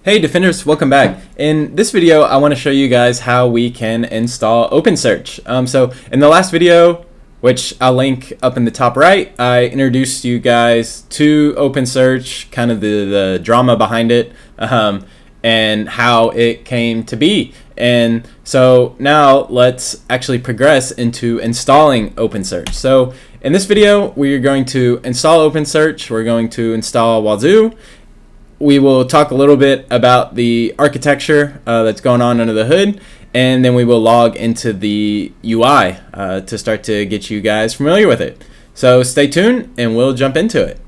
Hey Defenders, welcome back. In this video, I want to show you guys how we can install OpenSearch. So in the last video, which I'll link up in the top right, I introduced you guys to OpenSearch, kind of the drama behind it, and how it came to be. And so now let's actually progress into installing OpenSearch. So in this video, we're going to install OpenSearch. We're going to install Wazoo. We will talk a little bit about the architecture that's going on under the hood, and then we will log into the UI to start to get you guys familiar with it. So stay tuned and we'll jump into it.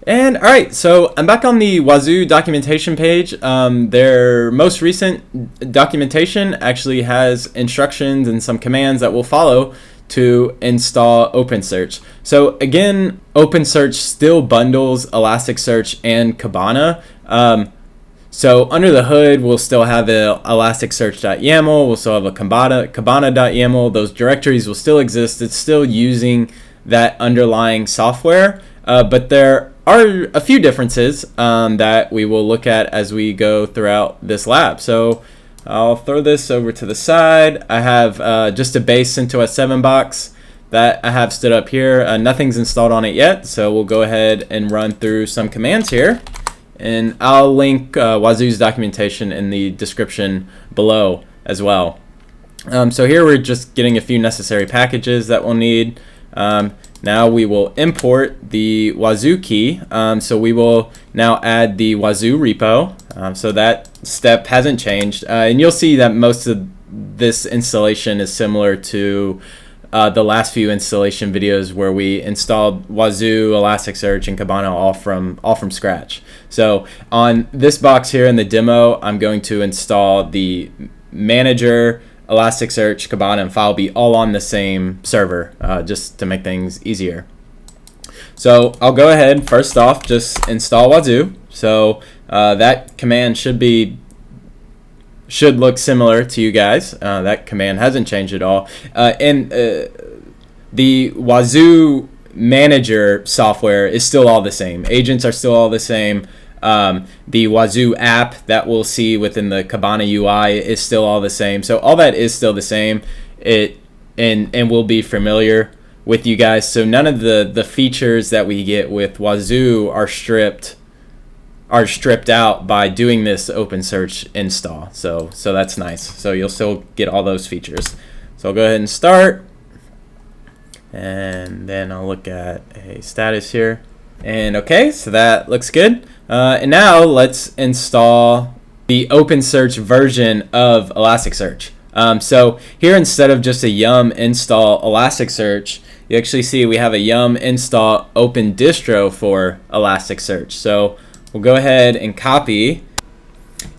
And alright, so I'm back on the Wazoo documentation page. Their most recent documentation actually has instructions and some commands that we'll follow to install OpenSearch. So again, OpenSearch still bundles Elasticsearch and Cabana. So under the hood, we'll still have a Elasticsearch.yaml, we'll still have a Cabana.yaml. Those directories will still exist. It's still using that underlying software, but there are a few differences that we will look at as we go throughout this lab. So I'll throw this over to the side. I have just a base CentOS 7 box that I have stood up here. Nothing's installed on it yet, so we'll go ahead and run through some commands here. And I'll link Wazoo's documentation in the description below as well. So here we're just getting a few necessary packages that we'll need. Now we will import the Wazoo key. So we will now add the Wazoo repo. So that step hasn't changed. And you'll see that most of this installation is similar to the last few installation videos where we installed Wazoo, Elasticsearch, and Cabana all from scratch. So on this box here in the demo, I'm going to install the manager, Elasticsearch, Cabana, and FileBeat all on the same server, just to make things easier. So I'll go ahead, first off, just install Wazoo. So that command should look similar to you guys. That command hasn't changed at all. And the Wazoo manager software is still all the same. Agents are still all the same. The Wazoo app that we'll see within the Cabana UI is still all the same. So all that is still the same. And will be familiar with you guys. So none of the features that we get with Wazoo are stripped out by doing this OpenSearch install. So that's nice. So you'll still get all those features. So I'll go ahead and start. And then I'll look at a status here. And okay, so that looks good. And now let's install the OpenSearch version of Elasticsearch. So here, instead of just a yum install Elasticsearch, you actually see we have a yum install OpenDistro for Elasticsearch. So we'll go ahead and copy,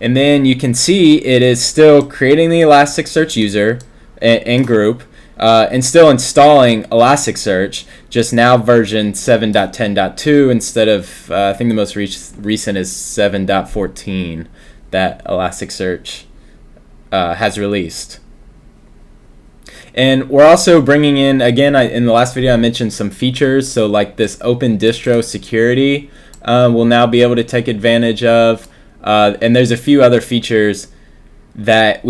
and then you can see it is still creating the Elasticsearch user and group, and still installing Elasticsearch, just now version 7.10.2 instead of, I think the most recent is 7.14 that Elasticsearch has released. And we're also bringing in, again, in the last video I mentioned some features, so like this OpenDistro security we'll now be able to take advantage of, and there's a few other features that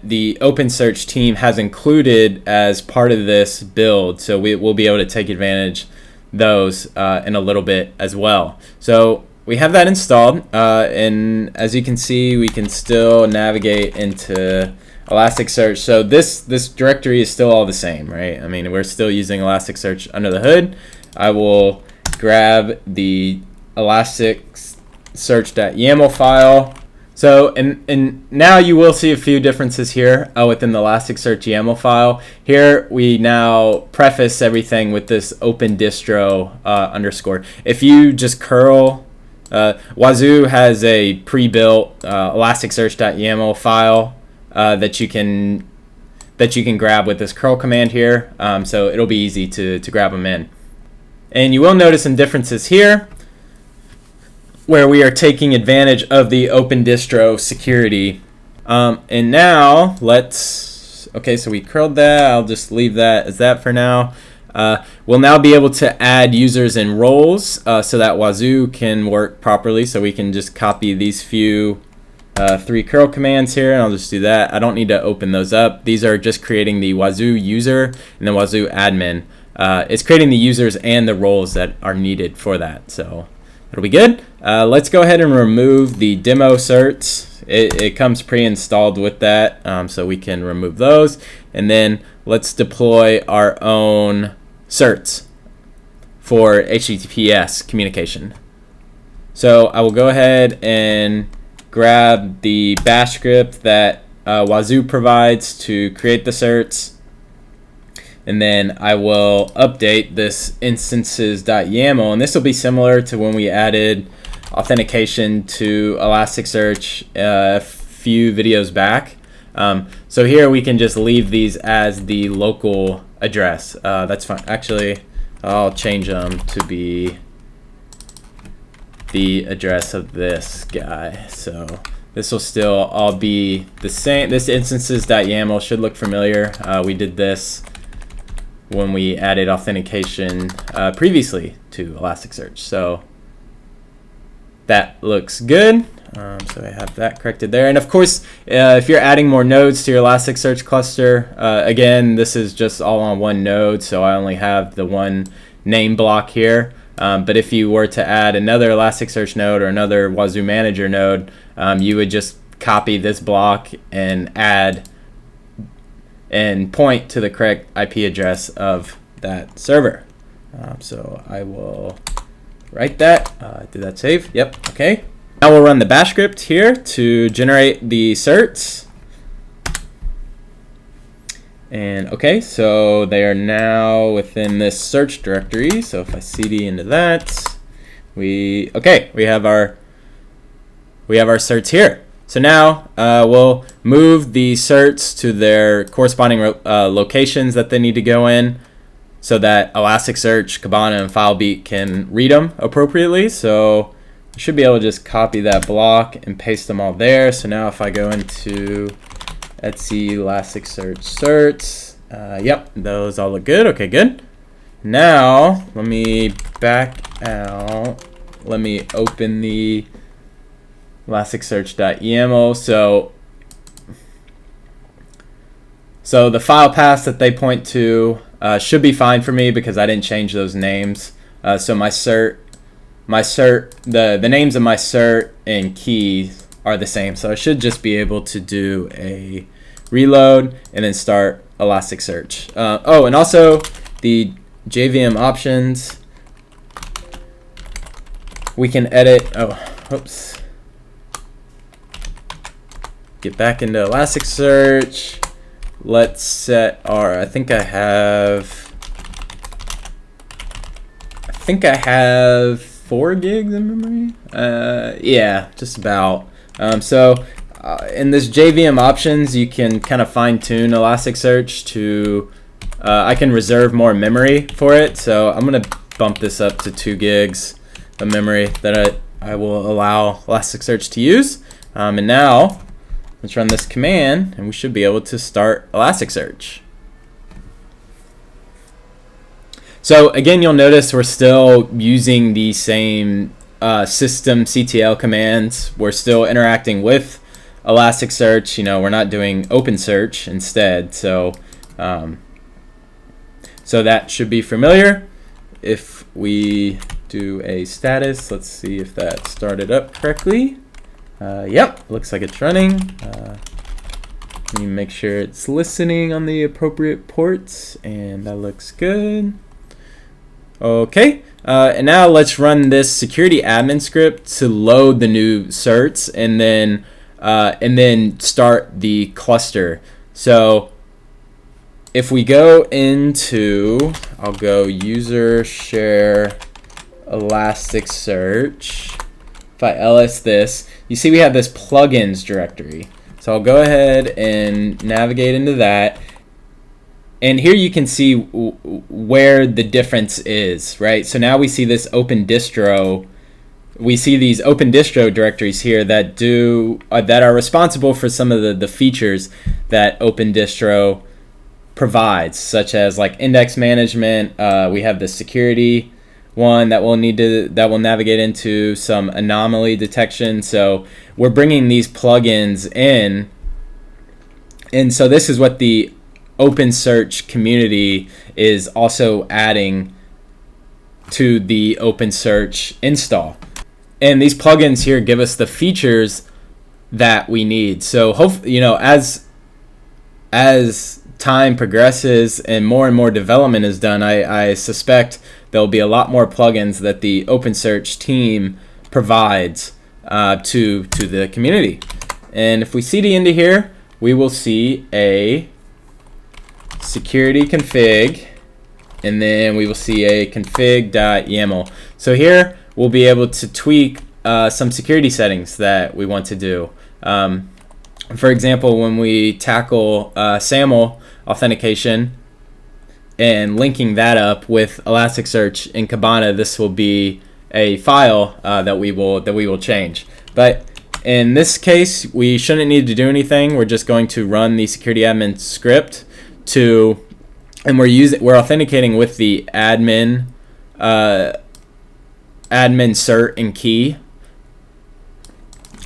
the OpenSearch team has included as part of this build, so we'll be able to take advantage those in a little bit as well. So we have that installed, and as you can see, we can still navigate into Elasticsearch. So this directory is still all the same, right? I mean, we're still using Elasticsearch under the hood. I will grab the Elasticsearch.yaml file. So, and now you will see a few differences here within the Elasticsearch YAML file. Here we now preface everything with this OpenDistro underscore. If you just curl, Wazoo has a pre-built Elasticsearch.yaml file that you can grab with this curl command here. So it'll be easy to grab them in. And you will notice some differences here. where we are taking advantage of the OpenDistro security. And now okay, so we curled that. I'll just leave that as that for now. We'll now be able to add users and roles so that Wazoo can work properly. So we can just copy these few 3 curl commands here, and I'll just do that. I don't need to open those up. These are just creating the Wazoo user and the Wazoo admin. It's creating the users and the roles that are needed for that. So that'll be good. Let's go ahead and remove the demo certs. It comes pre-installed with that, so we can remove those. And then let's deploy our own certs for HTTPS communication. So I will go ahead and grab the bash script that Wazoo provides to create the certs. And then I will update this instances.yaml, and this will be similar to when we added authentication to Elasticsearch a few videos back. So here we can just leave these as the local address. That's fine. Actually, I'll change them to be the address of this guy. So this will still all be the same. This instances.yaml should look familiar. We did this when we added authentication previously to Elasticsearch. So that looks good. So I have that corrected there. And of course, if you're adding more nodes to your Elasticsearch cluster, again, this is just all on one node, so I only have the one name block here. But if you were to add another Elasticsearch node or another Wazoo Manager node, you would just copy this block and add and point to the correct IP address of that server. So I will write that. Did that save? Yep. Okay. Now we'll run the bash script here to generate the certs. And okay, so they are now within this search directory. So if I cd into that, we have our certs here. So now we'll move the certs to their corresponding locations that they need to go in, so that Elasticsearch, Cabana, and FileBeat can read them appropriately. So I should be able to just copy that block and paste them all there. So now if I go into Etsy Elasticsearch certs, yep, those all look good. Okay, good. Now let me back out. Let me open the Elasticsearch.yaml. So the file paths that they point to should be fine for me because I didn't change those names. So the names of my cert and keys are the same. So I should just be able to do a reload and then start Elasticsearch. Oh, and also the Jvm options. We can edit. Oh, oops. Get back into Elasticsearch. Let's set our, I think I have 4 gigs in memory. Yeah, just about. So in this Jvm options, you can kind of fine tune Elasticsearch to, I can reserve more memory for it. So I'm gonna bump this up to 2 gigs of memory that I will allow Elasticsearch to use. And now let's run this command, and we should be able to start Elasticsearch. So again, you'll notice we're still using the same system CTL commands. We're still interacting with Elasticsearch. You know, we're not doing OpenSearch instead. So, so that should be familiar. If we do a status, let's see if that started up correctly. Yep, looks like it's running. Let me make sure it's listening on the appropriate ports, and that looks good. Okay, and now let's run this security admin script to load the new certs and then start the cluster. So if we go into, I'll go user share Elasticsearch. If I ls this, you see we have this plugins directory. So I'll go ahead and navigate into that. And here you can see where the difference is, right? So now we see this OpenDistro we see these OpenDistro directories here that that are responsible for some of the features that OpenDistro provides, such as like index management. We have the security one that will navigate into some anomaly detection. So we're bringing these plugins in, and so this is what the OpenSearch community is also adding to the OpenSearch install. And these plugins here give us the features that we need. So hopefully, as time progresses and more development is done, I suspect there'll be a lot more plugins that the OpenSearch team provides to the community. And if we cd into here, we will see a security config, and then we will see a config.yaml. So here we'll be able to tweak some security settings that we want to do. For example, when we tackle SAML authentication and linking that up with Elasticsearch in Cabana, this will be a file that we will change. But in this case, we shouldn't need to do anything. We're just going to run the security admin script and we're authenticating with the admin cert and key,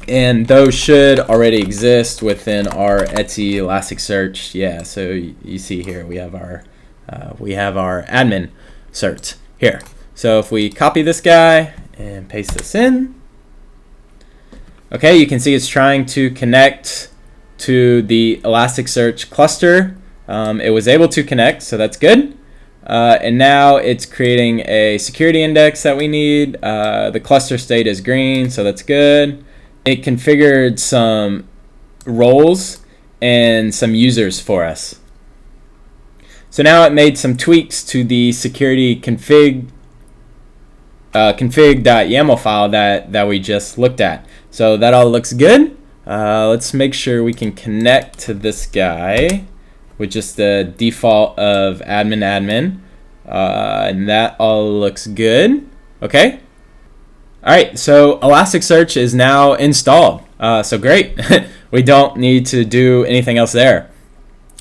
and those should already exist within our Etsy Elasticsearch. Yeah, so you see here we have our admin certs here. So if we copy this guy and paste this in, okay, you can see it's trying to connect to the Elasticsearch cluster. It was able to connect, so that's good. And now it's creating a security index that we need. The cluster state is green, so that's good. It configured some roles and some users for us. So now it made some tweaks to the security config.yaml file that we just looked at. So that all looks good. Let's make sure we can connect to this guy with just the default of admin, and that all looks good. Okay. All right, so Elasticsearch is now installed. So great. We don't need to do anything else there.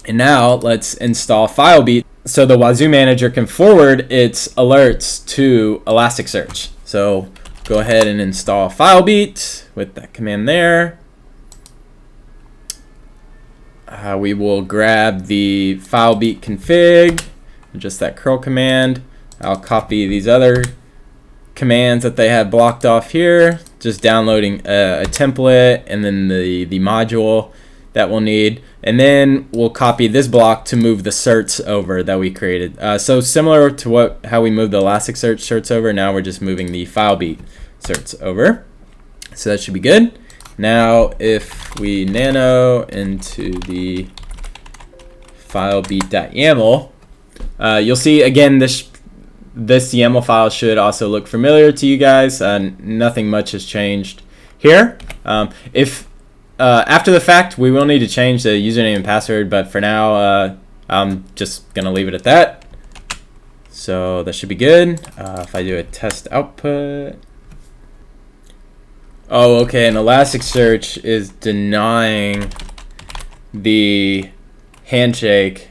And now let's install FileBeat so the Wazoo manager can forward its alerts to Elasticsearch. So go ahead and install FileBeat with that command there. We will grab the FileBeat config, just that curl command. I'll copy these other commands that they have blocked off here, just downloading a template and then the module that we'll need, and then we'll copy this block to move the certs over that we created. So similar to how we moved the Elasticsearch certs over, now we're just moving the FileBeat certs over. So that should be good. Now if we nano into the FileBeat.yaml, you'll see again this YAML file should also look familiar to you guys. Nothing much has changed here. If after the fact, we will need to change the username and password, but for now, I'm just going to leave it at that. So that should be good. If I do a test output. Oh, okay, and Elasticsearch is denying the handshake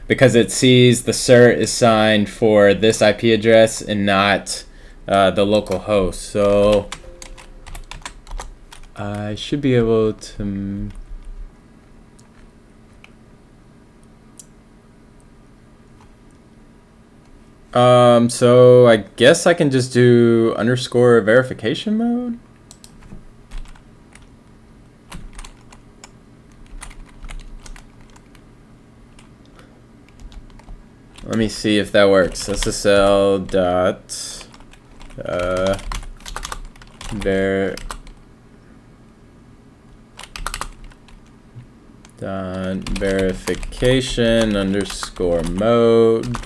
because it sees the cert is signed for this IP address and not the local host. So I should be able to so I guess I can just do underscore verification mode. Let me see if that works. SSL dot verification underscore mode,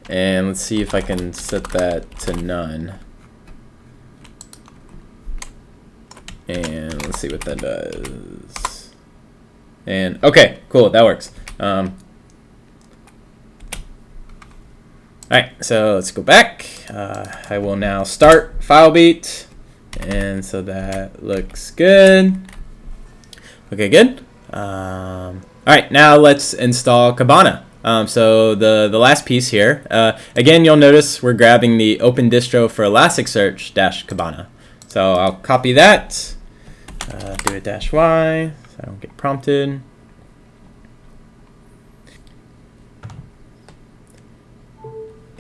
and let's see if I can set that to none, and let's see what that does. And okay, cool, that works. Alright, so let's go back. I will now start FileBeat, and so that looks good. Okay, good. Alright, now let's install Cabana. So the last piece here, again, you'll notice we're grabbing the OpenDistro for Elasticsearch -Cabana. So I'll copy that, do a -y, so I don't get prompted.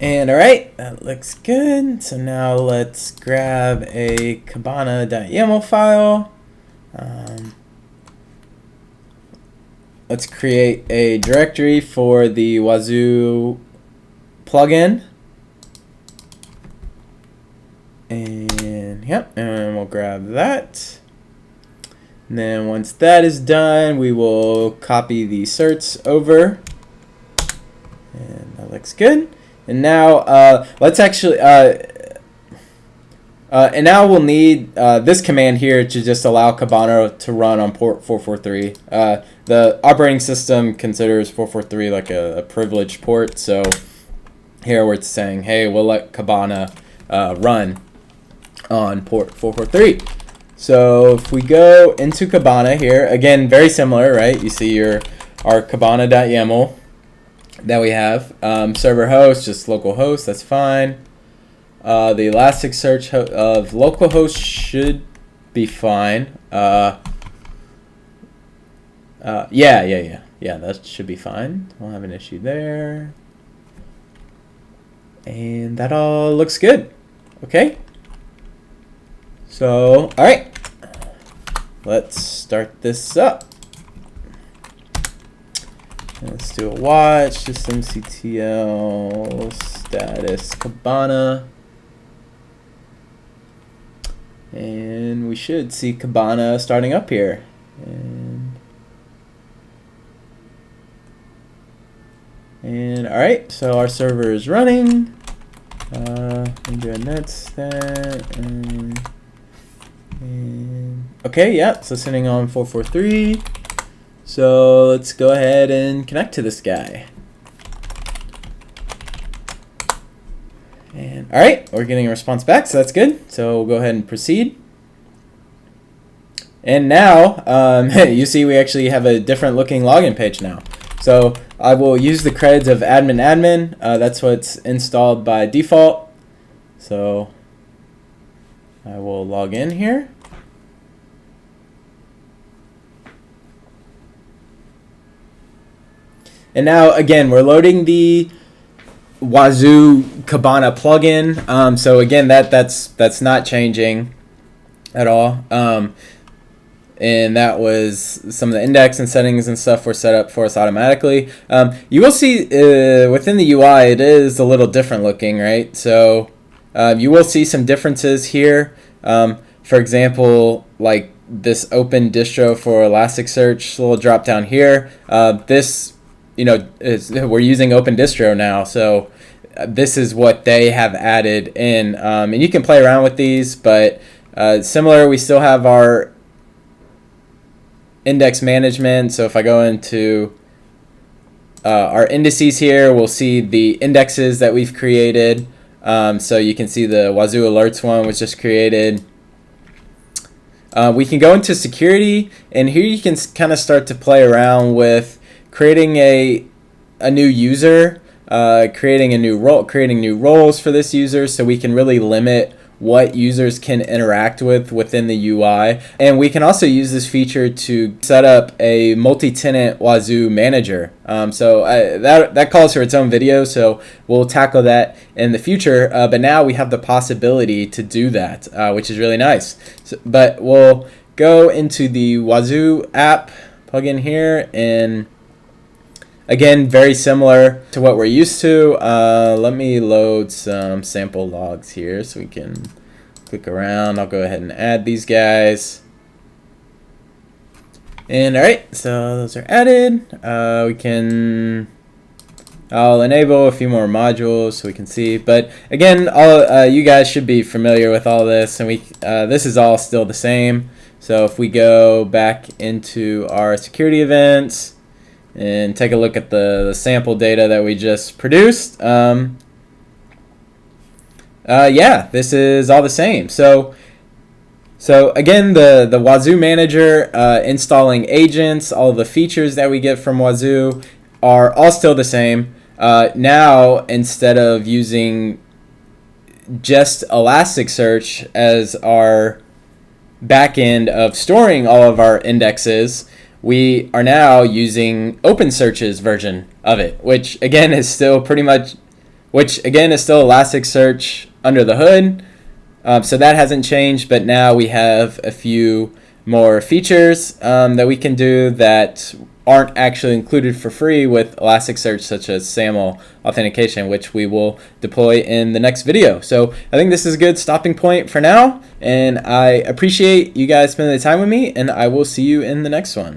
And alright, that looks good. So now let's grab a Cabana.yaml file. Let's create a directory for the Wazoo plugin. And yep, and we'll grab that. And then once that is done, we will copy the certs over. And that looks good. And now let's actually, and now we'll need this command here to just allow Cabana to run on port 443. The operating system considers 443 like a privileged port, so here we're saying, hey, we'll let Cabana run on port 443. So if we go into Cabana here, again, very similar, right? You see our Cabana.yaml that we have. Server host, just local host, that's fine. The Elasticsearch of localhost should be fine. Yeah, that should be fine. We'll have an issue there. And that all looks good. Okay. So, all right. Let's start this up. Let's do a watch, systemctl status Cabana. And we should see Cabana starting up here. And all right, so our server is running. Do a net stat. And okay, yeah, so sitting on 443. So let's go ahead and connect to this guy. And all right, we're getting a response back, so that's good. So we'll go ahead and proceed. And now, you see we actually have a different looking login page now. So I will use the creds of admin. That's what's installed by default. So I will log in here. And now, again, we're loading the Wazoo Cabana plugin. So again, that's not changing at all. And that was some of the index and settings and stuff were set up for us automatically. You will see within the UI, it is a little different looking, right? So you will see some differences here. For example, like this OpenDistro for Elasticsearch, little drop down here. This, we're using OpenDistro now, so this is what they have added in. And you can play around with these, but similar, we still have our index management. So if I go into our indices here, we'll see the indexes that we've created. So you can see the Wazoo alerts one was just created. We can go into security, and here you can kind of start to play around with creating a new user, creating a new role, creating new roles for this user, so we can really limit what users can interact with within the UI. And we can also use this feature to set up a multi-tenant Wazoo manager. So that calls for its own video, so we'll tackle that in the future. But now we have the possibility to do that, which is really nice. But we'll go into the Wazoo app plugin here, and again, very similar to what we're used to. Let me load some sample logs here so we can click around. I'll go ahead and add these guys. And all right, so those are added. I'll enable a few more modules so we can see. But again, you guys should be familiar with all this, and this is all still the same. So if we go back into our security events and take a look at the sample data that we just produced, Yeah, this is all the same. So again, the Wazoo manager, installing agents, all the features that we get from Wazoo are all still the same. Now, instead of using just Elasticsearch as our backend of storing all of our indexes, we are now using OpenSearch's version of it, which again is still Elasticsearch under the hood. So that hasn't changed, but now we have a few more features that we can do that aren't actually included for free with Elasticsearch, such as SAML authentication, which we will deploy in the next video. So I think this is a good stopping point for now, and I appreciate you guys spending the time with me, and I will see you in the next one.